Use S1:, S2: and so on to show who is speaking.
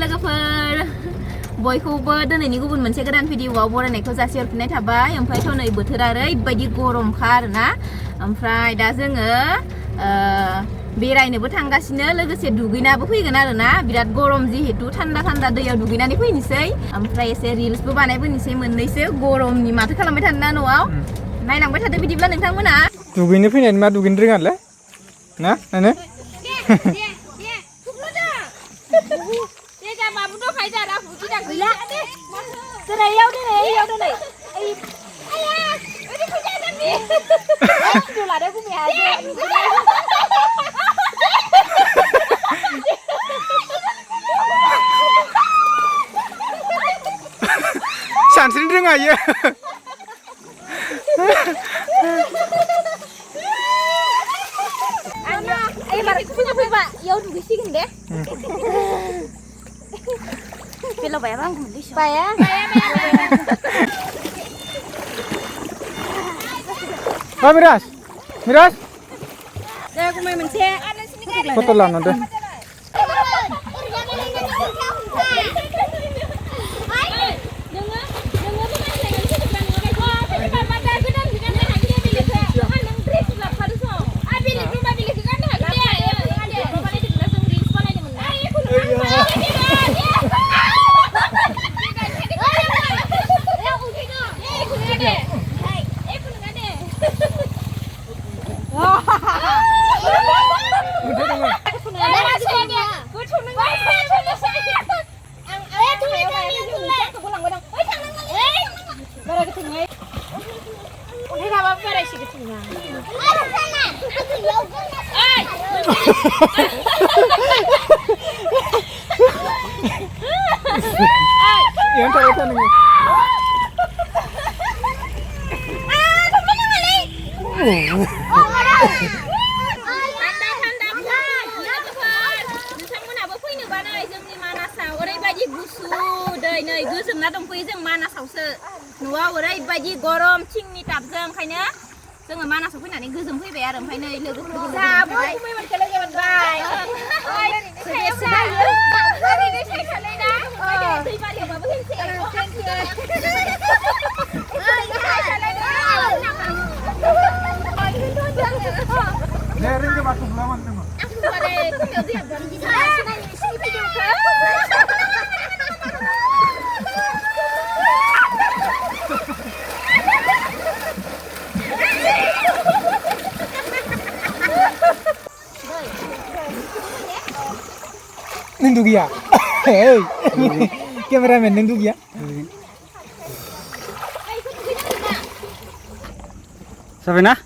S1: लोगोफोर बयखौबो दिनैनि गुबुन मोनसे गोदान भिडिअआव बरायनायखौ जासिहरफिननाय थाबाय ओमफ्रायथ' नै बोथोरा ओरैबायदि गरमखा आरोना ओमफ्राय दा जोङो बेरायनोबो थांगासिनो लोगोसे दुगैनाबो फैगोन आरोना बिराद गरम जिहेतु थान्दा थान्दा दैयाव दुगैनानै फैनोसै ओमफ्राय एसे रिल्सबो बानायबोनोसै मोननैसो गरमनि माथो खालामबाय थानो ना न'आव नायलांबाय थादो बिदिब्ला नोंथांमोना
S2: दुगैनो फैनायनि मा दुगैनो रोङालै ना नायनो सानस्रिनो रोङा इयो
S1: फैबा इयाव दुगैसिगोन दे बेलाव बाया आं गुन्दैसो बाया
S2: मिराज मिराज
S1: दे गुमै मोनसे
S2: फट' लानो दे Yang terlihat nih.
S1: ओरैबायदि गुसु दै नै गोजोमना दंफैयो जों मानासावसो न'आव ओरैबायदि गरम थिंनि टापजों ओंखायनो जोङो मानासाव फैनानै गोजोम फैबाय आरो ओमफ्राय नै लोगोफोरखौ जाबो मोनसे लोगो मोनबाय
S2: Neng dugia, hei, kameramen neng dugia. Sampai na?